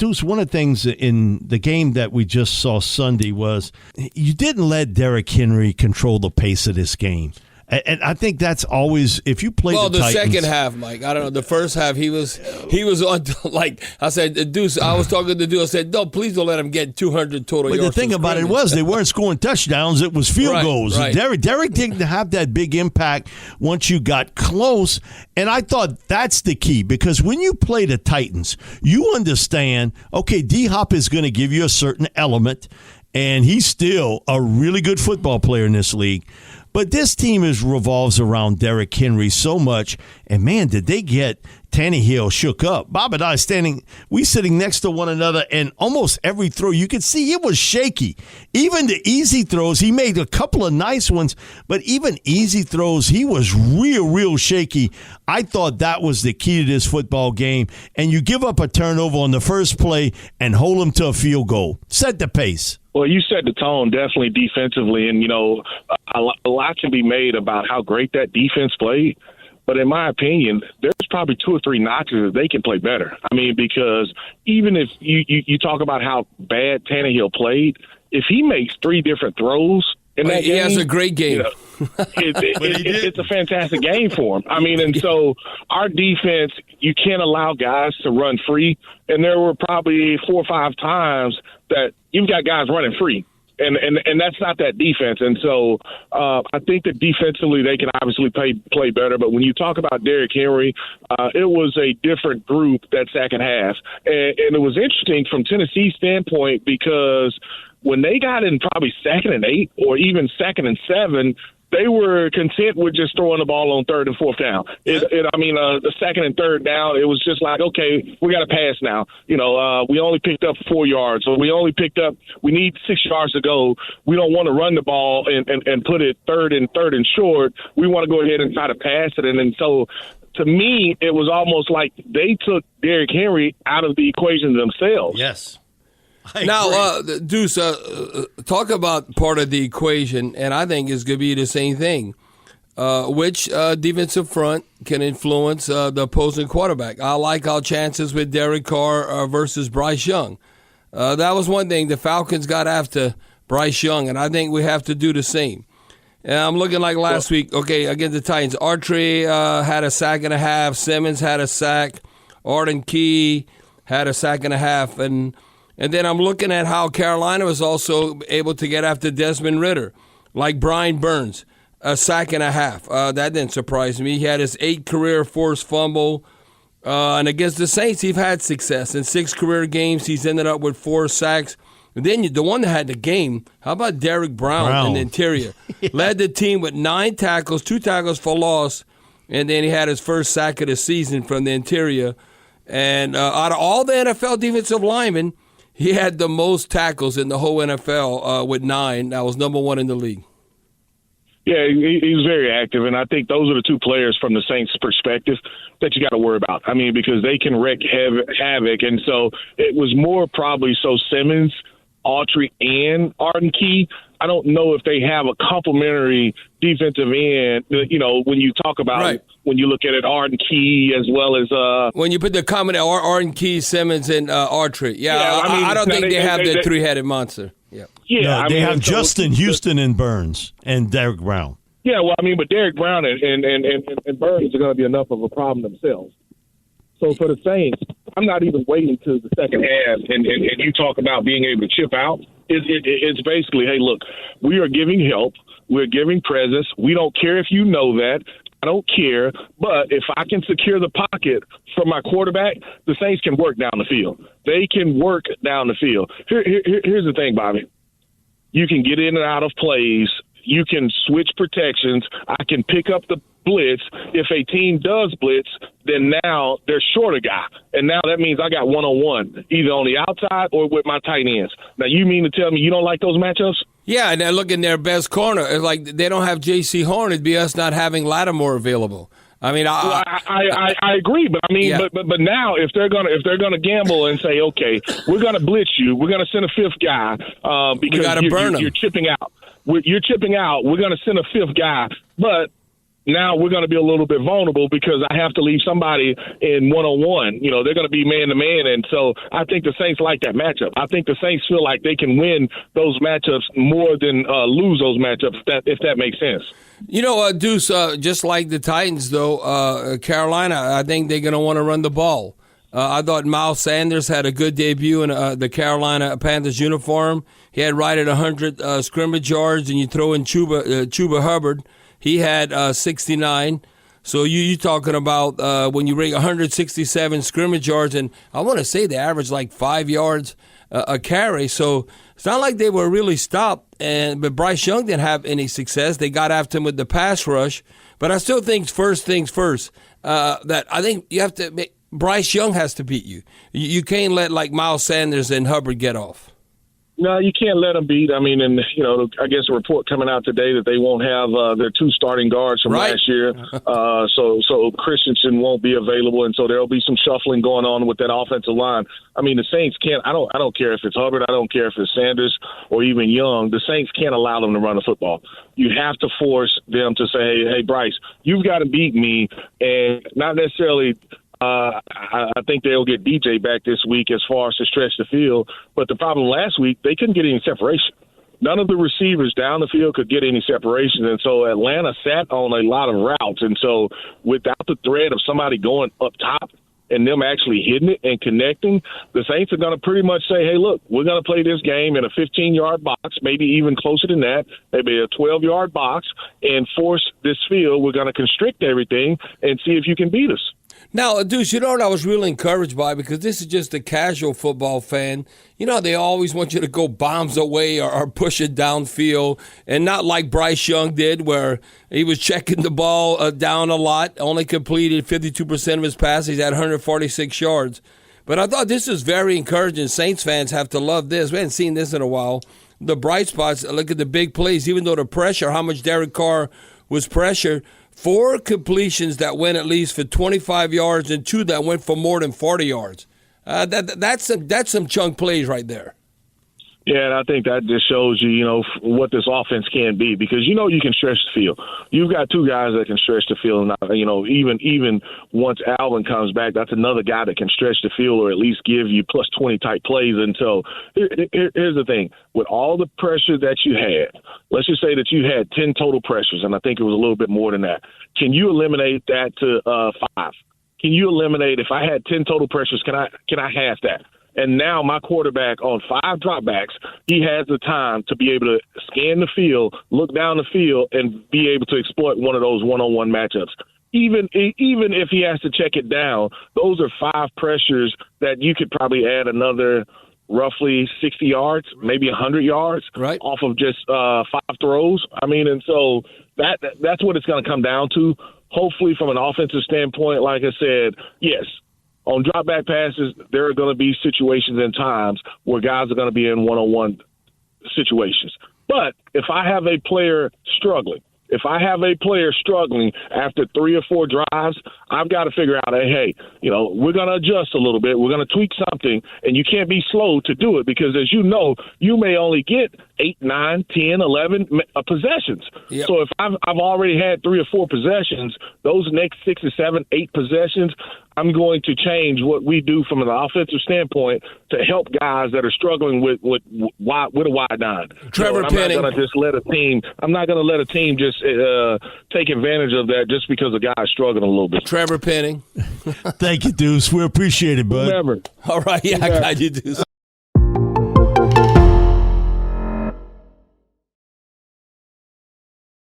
Deuce, one of the things in the game that we just saw Sunday was you didn't let Derrick Henry control the pace of this game. And I think that's always, if you play the Titans. Second half, Mike, I don't know. The first half, he was on, like, I said, Deuce, I was talking to Deuce. I said, no, please don't let him get 200 total yards. But the thing about it was they weren't scoring touchdowns. It was field goals. Right. Derrick didn't have that big impact once you got close. And I thought that's the key, because when you play the Titans, you understand, okay, D-Hop is going to give you a certain element, and he's still a really good football player in this league. But this team revolves around Derrick Henry so much, and man, did they get Tannehill shook up. Bob and I sitting next to one another, and almost every throw you could see it was shaky. Even the easy throws, he made a couple of nice ones, but even easy throws, he was real shaky. I thought that was the key to this football game, and you give up a turnover on the first play and hold them to a field goal. Set the pace. Well, you set the tone definitely defensively, and, a lot can be made about how great that defense played. But in my opinion, there's probably 2 or 3 notches that they can play better. I mean, because even if you talk about how bad Tannehill played, if he makes 3 different throws in that game, he has a great game. It's a fantastic game for him. I mean, and so our defense, you can't allow guys to run free. And there were probably 4 or 5 times that you've got guys running free. And that's not that defense. And so I think that defensively they can obviously play better. But when you talk about Derrick Henry, it was a different group that second half. And it was interesting from Tennessee's standpoint, because when they got in probably 2nd and 8 or even 2nd and 7, they were content with just throwing the ball on 3rd and 4th down. The 2nd and 3rd down, it was just like, okay, we got to pass now. We only picked up 4 yards, or we need 6 yards to go. We don't want to run the ball and put it 3rd and short. We want to go ahead and try to pass it. And so to me, it was almost like they took Derrick Henry out of the equation themselves. Yes. Now, Deuce, talk about part of the equation, and I think it's going to be the same thing. Which defensive front can influence the opposing quarterback? I like our chances with Derek Carr versus Bryce Young. That was one thing. The Falcons got after Bryce Young, and I think we have to do the same. And I'm looking like last week, against the Titans. Artrey had a sack and a half. Simmons had a sack. Arden Key had a sack and a half. And then I'm looking at how Carolina was also able to get after Desmond Ridder, like Brian Burns, a sack and a half. That didn't surprise me. He had his 8th career forced fumble. And against the Saints, he's had success. In 6 career games, he's ended up with 4 sacks. And then the one that had the game, how about Derek Brown in the interior? Yeah. Led the team with 9 tackles, 2 tackles for loss, and then he had his first sack of the season from the interior. And out of all the NFL defensive linemen, he had the most tackles in the whole NFL with 9. That was number 1 in the league. Yeah, he was very active, and I think those are the 2 players from the Saints' perspective that you got to worry about. I mean, because they can wreak havoc, and so it was more probably so Simmons, Autry, and Arden Key. I don't know if they have a complementary defensive end, when you talk about when you look at it, Arden Key as well as when you put the comment Arden Key, Simmons, and Autry. I don't think they have the 3-headed monster. Yeah, they have Justin, Houston, and Burns, and Derek Brown. Yeah, well, but Derek Brown and Burns are going to be enough of a problem themselves. So for the Saints, I'm not even waiting to the second half, and you talk about being able to chip out. It's basically, hey, look, we are giving help. We're giving presence. We don't care if you know that. I don't care. But if I can secure the pocket for my quarterback, the Saints can work down the field. They can work down the field. Here's the thing, Bobby. You can get in and out of plays. You can switch protections. I can pick up the blitz. If a team does blitz, then now they're short a guy. And now that means I got one-on-one, either on the outside or with my tight ends. Now, you mean to tell me you don't like those matchups? Yeah, and they're looking their best corner. It's like they don't have J.C. Horn. It'd be us not having Lattimore available. I mean, I agree, but but now if they're gonna gamble and say, okay, we're gonna blitz you, we're gonna send a 5th guy because you're chipping out. You're chipping out. We're gonna send a 5th guy, but now we're going to be a little bit vulnerable because I have to leave somebody in one-on-one. You know, they're going to be man-to-man, and so I think the Saints like that matchup. I think the Saints feel like they can win those matchups more than lose those matchups, if that makes sense. You know, Deuce, just like the Titans, though, Carolina, I think they're going to want to run the ball. I thought Miles Sanders had a good debut in the Carolina Panthers uniform. He had right at 100 scrimmage yards, and you throw in Chuba Hubbard. He had 69. So you talking about when you rate 167 scrimmage yards, and I want to say they averaged like 5 yards a carry. So it's not like they were really stopped. But Bryce Young didn't have any success. They got after him with the pass rush. But I still think first things first. That I think you have to make, Bryce Young has to beat you. You can't let like Miles Sanders and Hubbard get off. No, you can't let them beat. I mean, and, you know, I guess a report coming out today that they won't have their 2 starting guards from last year. So Christensen won't be available, and so there'll be some shuffling going on with that offensive line. I mean, the Saints can't. I don't care if it's Hubbard. I don't care if it's Sanders or even Young. The Saints can't allow them to run the football. You have to force them to say, hey, Bryce, you've got to beat me, and not necessarily – I think they'll get DJ back this week as far as to stretch the field. But the problem last week, they couldn't get any separation. None of the receivers down the field could get any separation. And so Atlanta sat on a lot of routes. And so without the threat of somebody going up top and them actually hitting it and connecting, the Saints are going to pretty much say, hey, look, we're going to play this game in a 15-yard box, maybe even closer than that, maybe a 12-yard box, and force this field. We're going to constrict everything and see if you can beat us. Now, Deuce, you know what I was really encouraged by, because this is just a casual football fan. You know, they always want you to go bombs away or push it downfield, and not like Bryce Young did, where he was checking the ball down a lot, only completed 52% of his passes, he had 146 yards. But I thought this was very encouraging. Saints fans have to love this. We haven't seen this in a while. The bright spots, look at the big plays, even though the pressure, how much Derek Carr was pressured. 4 completions that went at least for 25 yards and 2 that went for more than 40 yards. That's some chunk plays right there. Yeah, and I think that just shows you, you know, what this offense can be, because you know you can stretch the field. You've got 2 guys that can stretch the field. And, you know, even once Alvin comes back, that's another guy that can stretch the field or at least give you plus 20 type plays. And so here's the thing. With all the pressure that you had, let's just say that you had 10 total pressures, and I think it was a little bit more than that. Can you eliminate that to 5? Can you eliminate, if I had 10 total pressures, can I half that? And now my quarterback on 5 dropbacks, he has the time to be able to scan the field, look down the field, and be able to exploit one of those one-on-one matchups. Even if he has to check it down, those are 5 pressures that you could probably add another roughly 60 yards, maybe 100 yards off of just 5 throws. I mean, and so that's what it's going to come down to. Hopefully, from an offensive standpoint, like I said, yes, on drop back passes, there are going to be situations and times where guys are going to be in one-on-one situations. But if I have a player struggling, after 3 or 4 drives, I've got to figure out, hey, you know, we're going to adjust a little bit. We're going to tweak something, and you can't be slow to do it, because, as you know, you may only get 8, 9, 10, 11 possessions. Yep. So if I've already had 3 or 4 possessions, those next 6 or 7, 8 possessions, I'm going to change what we do from an offensive standpoint to help guys that are struggling with a wide 9. Trevor Penning. I'm not going to let a team just take advantage of that just because a guy's struggling a little bit. Trevor Penning. Thank you, Deuce. We appreciate it, bud. Remember. All right, yeah, I got you, Deuce.